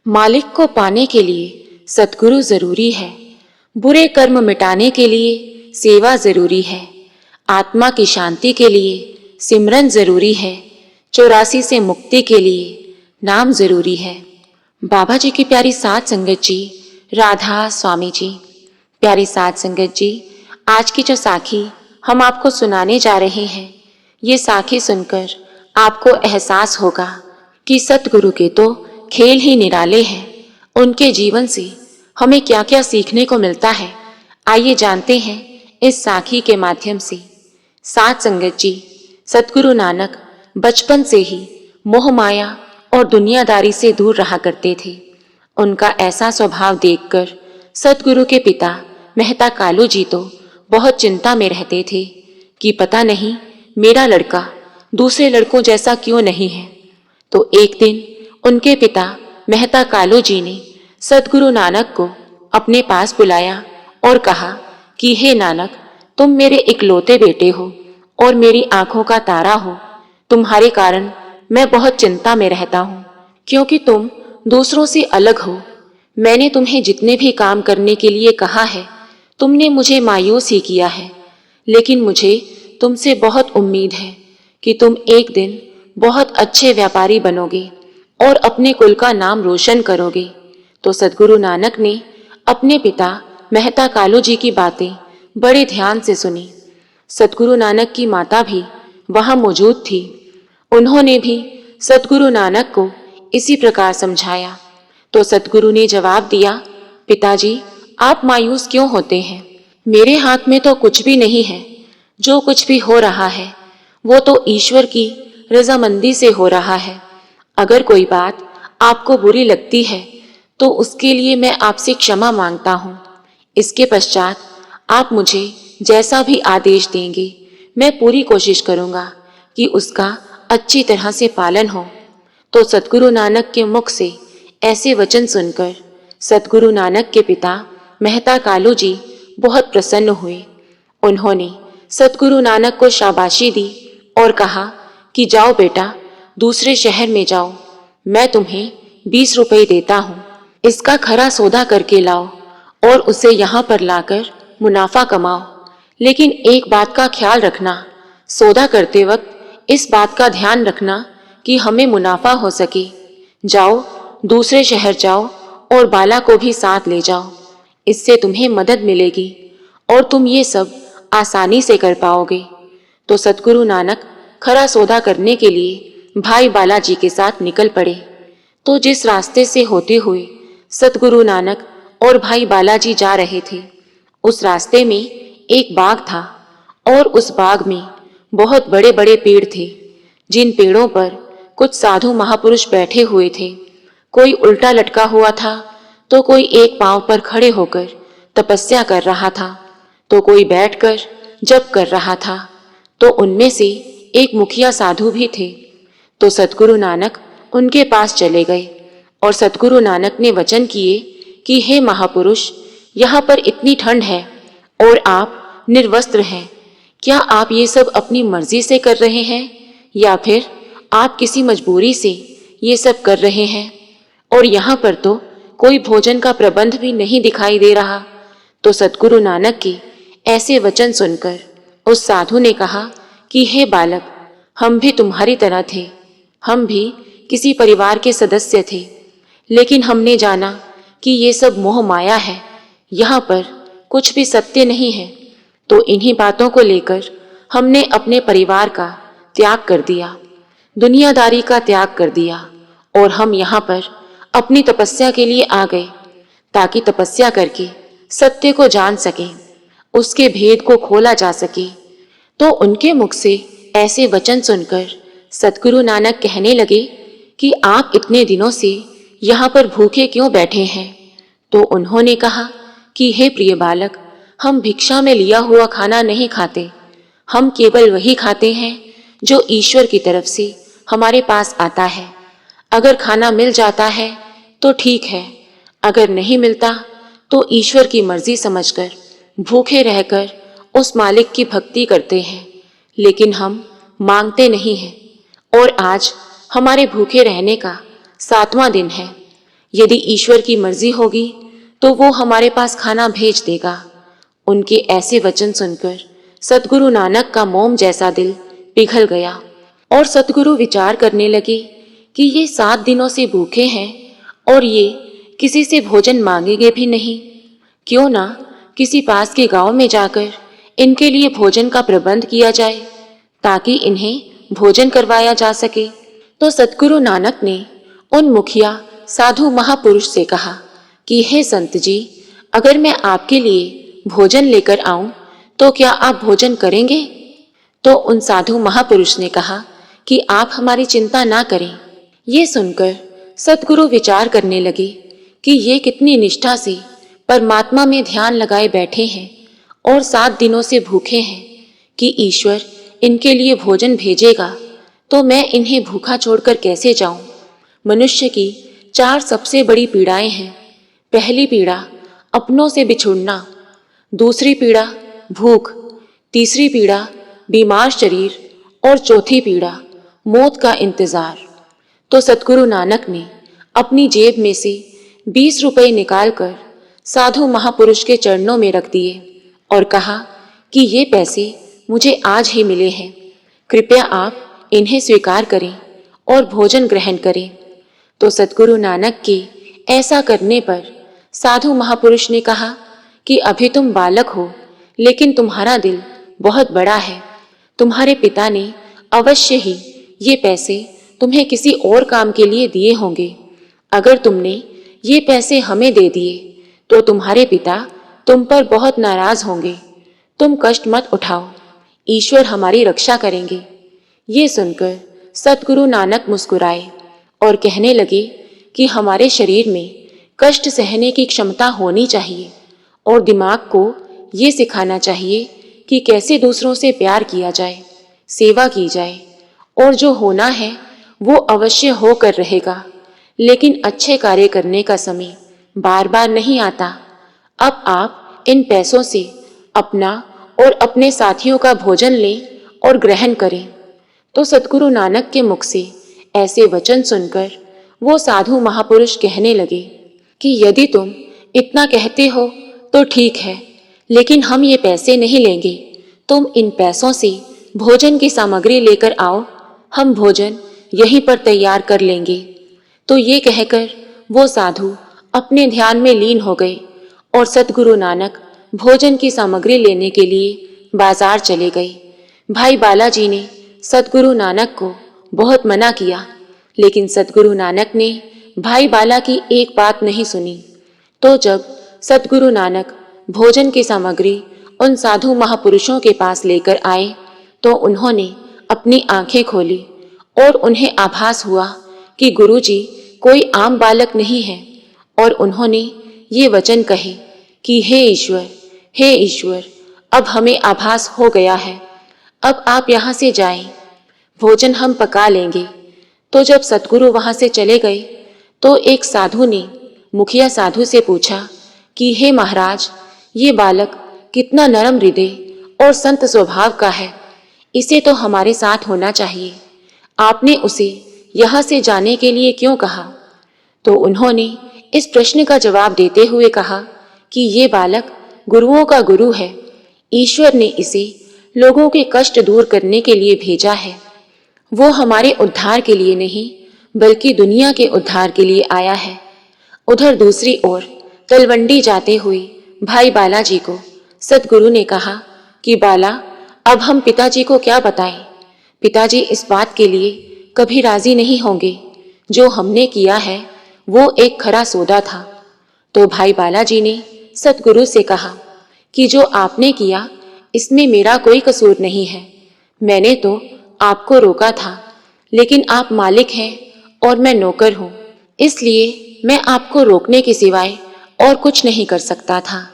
मालिक को पाने के लिए सद्गुरु जरूरी है। बुरे कर्म मिटाने के लिए सेवा जरूरी है। आत्मा की शांति के लिए सिमरन जरूरी है। 84 से मुक्ति के लिए नाम जरूरी है। बाबा जी की प्यारी साध संगत जी, राधा स्वामी जी। प्यारी साध संगत जी, आज की जो साखी हम आपको सुनाने जा रहे हैं, ये साखी सुनकर आपको एहसास होगा कि सतगुरु के तो खेल ही निराले हैं। उनके जीवन से हमें क्या क्या सीखने को मिलता है, आइए जानते हैं इस साखी के माध्यम से। साध संगत जी, सतगुरु नानक बचपन से ही मोह माया और दुनियादारी से दूर रहा करते थे। उनका ऐसा स्वभाव देखकर सतगुरु के पिता मेहता कालू जी तो बहुत चिंता में रहते थे कि पता नहीं मेरा लड़का दूसरे लड़कों जैसा क्यों नहीं है। तो एक दिन उनके पिता मेहता कालू जी ने सतगुरु नानक को अपने पास बुलाया और कहा कि हे नानक, तुम मेरे इकलौते बेटे हो और मेरी आंखों का तारा हो। तुम्हारे कारण मैं बहुत चिंता में रहता हूँ, क्योंकि तुम दूसरों से अलग हो। मैंने तुम्हें जितने भी काम करने के लिए कहा है, तुमने मुझे मायूस ही किया है। लेकिन मुझे तुमसे बहुत उम्मीद है कि तुम एक दिन बहुत अच्छे व्यापारी बनोगे और अपने कुल का नाम रोशन करोगे। तो सद्गुरु नानक ने अपने पिता मेहता कालू जी की बातें बड़े ध्यान से सुनी। सद्गुरु नानक की माता भी वहां मौजूद थी। उन्होंने भी सद्गुरु नानक को इसी प्रकार समझाया। तो सद्गुरु ने जवाब दिया, पिताजी, आप मायूस क्यों होते हैं? मेरे हाथ में तो कुछ भी नहीं है। जो कुछ भी हो रहा है वो तो ईश्वर की रजामंदी से हो रहा है। अगर कोई बात आपको बुरी लगती है तो उसके लिए मैं आपसे क्षमा मांगता हूँ। इसके पश्चात आप मुझे जैसा भी आदेश देंगे, मैं पूरी कोशिश करूँगा कि उसका अच्छी तरह से पालन हो। तो सतगुरु नानक के मुख से ऐसे वचन सुनकर सतगुरु नानक के पिता मेहता कालू जी बहुत प्रसन्न हुए। उन्होंने सतगुरु नानक को शाबाशी दी और कहा कि जाओ बेटा, दूसरे शहर में जाओ। मैं तुम्हें 20 रुपए देता हूँ। इसका खरा सौदा करके लाओ और उसे यहाँ पर लाकर मुनाफा कमाओ। लेकिन एक बात का ख्याल रखना, सौदा करते वक्त इस बात का ध्यान रखना कि हमें मुनाफा हो सके। जाओ, दूसरे शहर जाओ और बाला को भी साथ ले जाओ। इससे तुम्हें मदद मिलेगी और तुम ये सब आसानी से कर पाओगे। तो सतगुरु नानक खरा सौदा करने के लिए भाई बालाजी के साथ निकल पड़े। तो जिस रास्ते से होते हुए सतगुरु नानक और भाई बालाजी जा रहे थे, उस रास्ते में एक बाग था और उस बाग में बहुत बड़े बड़े पेड़ थे, जिन पेड़ों पर कुछ साधु महापुरुष बैठे हुए थे। कोई उल्टा लटका हुआ था, तो कोई एक पांव पर खड़े होकर तपस्या कर रहा था, तो कोई बैठकर जप कर रहा था। तो उनमें से एक मुखिया साधु भी थे। तो सतगुरु नानक उनके पास चले गए और सतगुरु नानक ने वचन किए कि हे महापुरुष, यहाँ पर इतनी ठंड है और आप निर्वस्त्र हैं। क्या आप ये सब अपनी मर्जी से कर रहे हैं या फिर आप किसी मजबूरी से ये सब कर रहे हैं? और यहाँ पर तो कोई भोजन का प्रबंध भी नहीं दिखाई दे रहा। तो सतगुरु नानक के ऐसे वचन सुनकर उस साधु ने कहा कि हे बालक, हम भी तुम्हारी तरह थे। हम भी किसी परिवार के सदस्य थे, लेकिन हमने जाना कि ये सब मोह माया है, यहाँ पर कुछ भी सत्य नहीं है। तो इन्हीं बातों को लेकर हमने अपने परिवार का त्याग कर दिया, दुनियादारी का त्याग कर दिया और हम यहाँ पर अपनी तपस्या के लिए आ गए, ताकि तपस्या करके सत्य को जान सकें, उसके भेद को खोला जा सके। तो उनके मुख से ऐसे वचन सुनकर सतगुरु नानक कहने लगे कि आप इतने दिनों से यहाँ पर भूखे क्यों बैठे हैं? तो उन्होंने कहा कि हे प्रिय बालक, हम भिक्षा में लिया हुआ खाना नहीं खाते। हम केवल वही खाते हैं जो ईश्वर की तरफ से हमारे पास आता है। अगर खाना मिल जाता है तो ठीक है, अगर नहीं मिलता तो ईश्वर की मर्जी समझकर भूखे रहकर उस मालिक की भक्ति करते हैं। लेकिन हम मांगते नहीं हैं और आज हमारे भूखे रहने का 7वां दिन है। यदि ईश्वर की मर्जी होगी तो वो हमारे पास खाना भेज देगा। उनके ऐसे वचन सुनकर सतगुरु नानक का मोम जैसा दिल पिघल गया और सतगुरु विचार करने लगे कि ये 7 दिनों से भूखे हैं और ये किसी से भोजन मांगेंगे भी नहीं। क्यों ना किसी पास के गांव में जाकर इनके लिए भोजन का प्रबंध किया जाए ताकि इन्हें भोजन करवाया जा सके। तो सतगुरु नानक ने उन मुखिया साधु महापुरुष से कहा कि हे संत जी, अगर मैं आपके लिए भोजन लेकर आऊं तो क्या आप भोजन करेंगे? तो उन साधु महापुरुष ने कहा कि आप हमारी चिंता ना करें। ये सुनकर सतगुरु विचार करने लगे कि ये कितनी निष्ठा से परमात्मा में ध्यान लगाए बैठे हैं और 7 दिनों से भूखे हैं कि ईश्वर इनके लिए भोजन भेजेगा, तो मैं इन्हें भूखा छोड़कर कैसे जाऊं? मनुष्य की 4 सबसे बड़ी पीड़ाएं हैं। पहली पीड़ा अपनों से बिछुड़ना, दूसरी पीड़ा भूख, तीसरी पीड़ा बीमार शरीर और चौथी पीड़ा मौत का इंतजार। तो सतगुरु नानक ने अपनी जेब में से 20 रुपए निकालकर साधु महापुरुष के चरणों में रख दिए और कहा कि ये पैसे मुझे आज ही मिले हैं, कृपया आप इन्हें स्वीकार करें और भोजन ग्रहण करें। तो सतगुरु नानक के ऐसा करने पर साधु महापुरुष ने कहा कि अभी तुम बालक हो, लेकिन तुम्हारा दिल बहुत बड़ा है। तुम्हारे पिता ने अवश्य ही ये पैसे तुम्हें किसी और काम के लिए दिए होंगे। अगर तुमने ये पैसे हमें दे दिए तो तुम्हारे पिता तुम पर बहुत नाराज होंगे। तुम कष्ट मत उठाओ, ईश्वर हमारी रक्षा करेंगे। ये सुनकर सतगुरु नानक मुस्कुराए और कहने लगे कि हमारे शरीर में कष्ट सहने की क्षमता होनी चाहिए और दिमाग को ये सिखाना चाहिए कि कैसे दूसरों से प्यार किया जाए, सेवा की जाए, और जो होना है वो अवश्य होकर रहेगा। लेकिन अच्छे कार्य करने का समय बार बार नहीं आता। अब आप इन पैसों से अपना और अपने साथियों का भोजन लें और ग्रहण करें। तो सतगुरु नानक के मुख से ऐसे वचन सुनकर वो साधु महापुरुष कहने लगे कि यदि तुम इतना कहते हो तो ठीक है, लेकिन हम ये पैसे नहीं लेंगे। तुम इन पैसों से भोजन की सामग्री लेकर आओ, हम भोजन यहीं पर तैयार कर लेंगे। तो ये कहकर वो साधु अपने ध्यान में लीन हो गए और सतगुरु नानक भोजन की सामग्री लेने के लिए बाजार चले गए। भाई बालाजी ने सतगुरु नानक को बहुत मना किया, लेकिन सतगुरु नानक ने भाई बाला की एक बात नहीं सुनी। तो जब सतगुरु नानक भोजन की सामग्री उन साधु महापुरुषों के पास लेकर आए तो उन्होंने अपनी आंखें खोली और उन्हें आभास हुआ कि गुरुजी कोई आम बालक नहीं है, और उन्होंने ये वचन कहे कि हे ईश्वर, अब हमें आभास हो गया है, अब आप यहाँ से जाएं, भोजन हम पका लेंगे। तो जब सतगुरु वहाँ से चले गए तो एक साधु ने मुखिया साधु से पूछा कि हे महाराज, ये बालक कितना नरम हृदय और संत स्वभाव का है, इसे तो हमारे साथ होना चाहिए। आपने उसे यहाँ से जाने के लिए क्यों कहा? तो उन्होंने इस प्रश्न का जवाब देते हुए कहा कि ये बालक गुरुओं का गुरु है। ईश्वर ने इसे लोगों के कष्ट दूर करने के लिए भेजा है। वो हमारे उद्धार के लिए नहीं, बल्कि दुनिया के उद्धार के लिए आया है। उधर दूसरी ओर तलवंडी जाते हुए भाई बालाजी को सतगुरु ने कहा कि बाला, अब हम पिताजी को क्या बताएं? पिताजी इस बात के लिए कभी राजी नहीं होंगे। जो हमने किया है वो एक खरा सौदा था। तो भाई बालाजी ने सतगुरु से कहा कि जो आपने किया इसमें मेरा कोई कसूर नहीं है। मैंने तो आपको रोका था, लेकिन आप मालिक हैं और मैं नौकर हूँ, इसलिए मैं आपको रोकने के सिवाय और कुछ नहीं कर सकता था।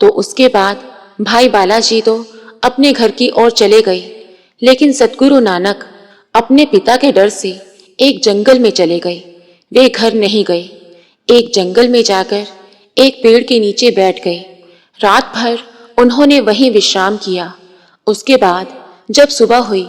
तो उसके बाद भाई बालाजी तो अपने घर की ओर चले गए, लेकिन सतगुरु नानक अपने पिता के डर से एक जंगल में चले गए। वे घर नहीं गए, एक जंगल में जाकर एक पेड़ के नीचे बैठ गए। रात भर उन्होंने वहीं विश्राम किया। उसके बाद जब सुबह हुई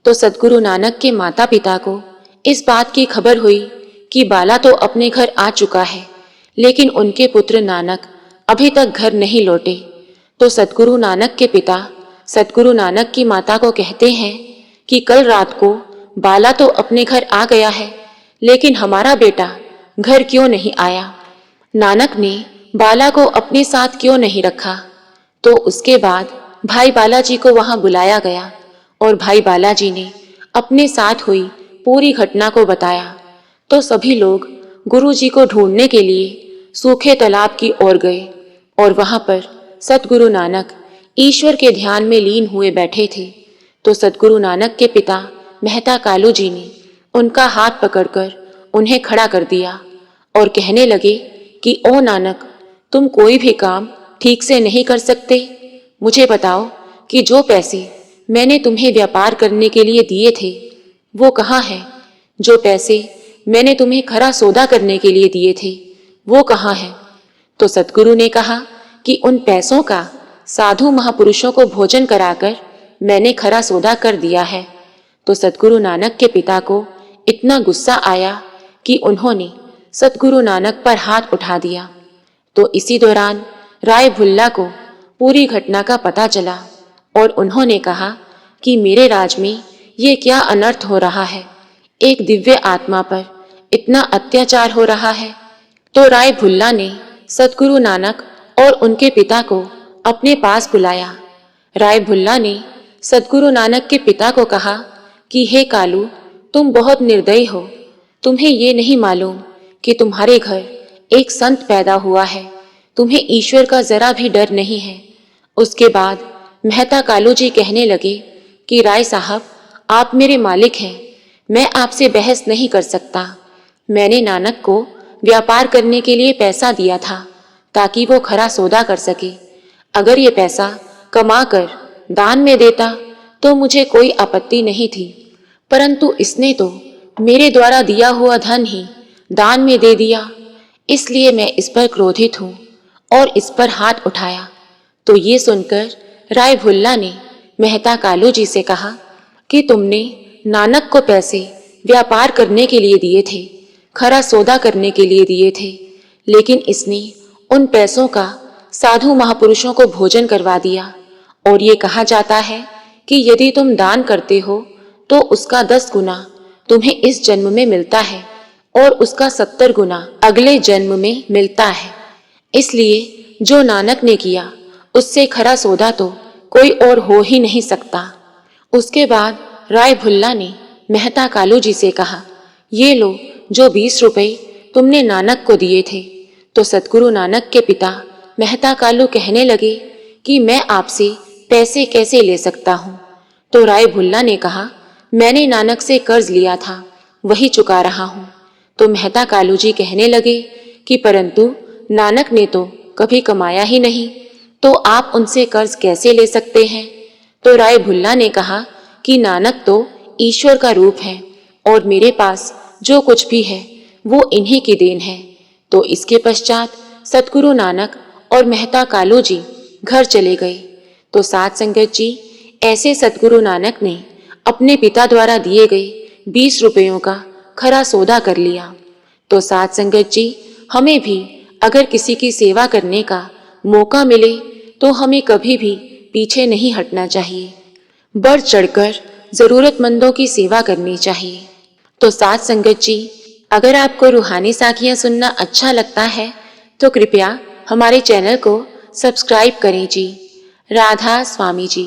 तो सतगुरु नानक के माता पिता को इस बात की खबर हुई कि बाला तो अपने घर आ चुका है, लेकिन उनके पुत्र नानक अभी तक घर नहीं लौटे। तो सतगुरु नानक के पिता सतगुरु नानक की माता को कहते हैं कि कल रात को बाला तो अपने घर आ गया है, लेकिन हमारा बेटा घर क्यों नहीं आया? नानक ने बाला को अपने साथ क्यों नहीं रखा? तो उसके बाद भाई बालाजी को वहां बुलाया गया और भाई बालाजी ने अपने साथ हुई पूरी घटना को बताया। तो सभी लोग गुरुजी को ढूंढने के लिए सूखे तालाब की ओर गए और वहां पर सतगुरु नानक ईश्वर के ध्यान में लीन हुए बैठे थे। तो सतगुरु नानक के पिता मेहता कालू जी ने उनका हाथ पकड़कर उन्हें खड़ा कर दिया और कहने लगे कि ओ नानक, तुम कोई भी काम ठीक से नहीं कर सकते। मुझे बताओ कि जो पैसे मैंने तुम्हें व्यापार करने के लिए दिए थे वो कहाँ हैं? जो पैसे मैंने तुम्हें खरा सौदा करने के लिए दिए थे वो कहाँ हैं? तो सतगुरु ने कहा कि उन पैसों का साधु महापुरुषों को भोजन कराकर मैंने खरा सौदा कर दिया है। तो सतगुरु नानक के पिता को इतना गुस्सा आया कि उन्होंने सतगुरु नानक पर हाथ उठा दिया। तो इसी दौरान राय भुल्ला को पूरी घटना का पता चला और उन्होंने कहा कि मेरे राज में ये क्या अनर्थ हो रहा है, एक दिव्य आत्मा पर इतना अत्याचार हो रहा है। तो राय भुल्ला ने सतगुरु नानक और उनके पिता को अपने पास बुलाया। राय भुल्ला ने सतगुरु नानक के पिता को कहा कि हे कालू, तुम बहुत निर्दयी हो। तुम्हें ये नहीं मालूम कि तुम्हारे घर एक संत पैदा हुआ है, तुम्हें ईश्वर का जरा भी डर नहीं है। उसके बाद मेहता कालू जी कहने लगे कि राय साहब, आप मेरे मालिक हैं, मैं आपसे बहस नहीं कर सकता। मैंने नानक को व्यापार करने के लिए पैसा दिया था ताकि वो खरा सौदा कर सके। अगर ये पैसा कमा कर दान में देता तो मुझे कोई आपत्ति नहीं थी, परंतु इसने तो मेरे द्वारा दिया हुआ धन ही दान में दे दिया, इसलिए मैं इस पर क्रोधित हूँ और इस पर हाथ उठाया। तो ये सुनकर राय भुल्ला ने मेहता कालू जी से कहा कि तुमने नानक को पैसे व्यापार करने के लिए दिए थे, खरा सौदा करने के लिए दिए थे, लेकिन इसने उन पैसों का साधु महापुरुषों को भोजन करवा दिया। और ये कहा जाता है कि यदि तुम दान करते हो तो उसका 10 गुना तुम्हें इस जन्म में मिलता है और उसका 70 गुना अगले जन्म में मिलता है। इसलिए जो नानक ने किया उससे खरा सौदा तो कोई और हो ही नहीं सकता। उसके बाद राय भुल्ला ने मेहता कालू जी से कहा, ये लो जो 20 रुपए तुमने नानक को दिए थे। तो सतगुरु नानक के पिता मेहता कालू कहने लगे कि मैं आपसे पैसे कैसे ले सकता हूँ। तो राय भुल्ला ने कहा, मैंने नानक से कर्ज लिया था, वही चुका रहा हूँ। तो मेहता कालू जी कहने लगे कि परंतु नानक ने तो कभी कमाया ही नहीं, तो आप उनसे कर्ज कैसे ले सकते हैं? तो राय भुल्ला ने कहा कि नानक तो ईश्वर का रूप है और मेरे पास जो कुछ भी है वो इन्हीं की देन है। तो इसके पश्चात सतगुरु नानक और मेहता कालू जी घर चले गए। तो साध संगत जी, ऐसे सतगुरु नानक ने अपने पिता द्वारा दिए गए 20 रुपयों का खरा सौदा कर लिया। तो साध संगत जी, हमें भी अगर किसी की सेवा करने का मौका मिले तो हमें कभी भी पीछे नहीं हटना चाहिए, बढ़ चढ़कर जरूरतमंदों की सेवा करनी चाहिए। तो साध संगत जी, अगर आपको रूहानी साखियाँ सुनना अच्छा लगता है तो कृपया हमारे चैनल को सब्सक्राइब करें जी। राधा स्वामी जी।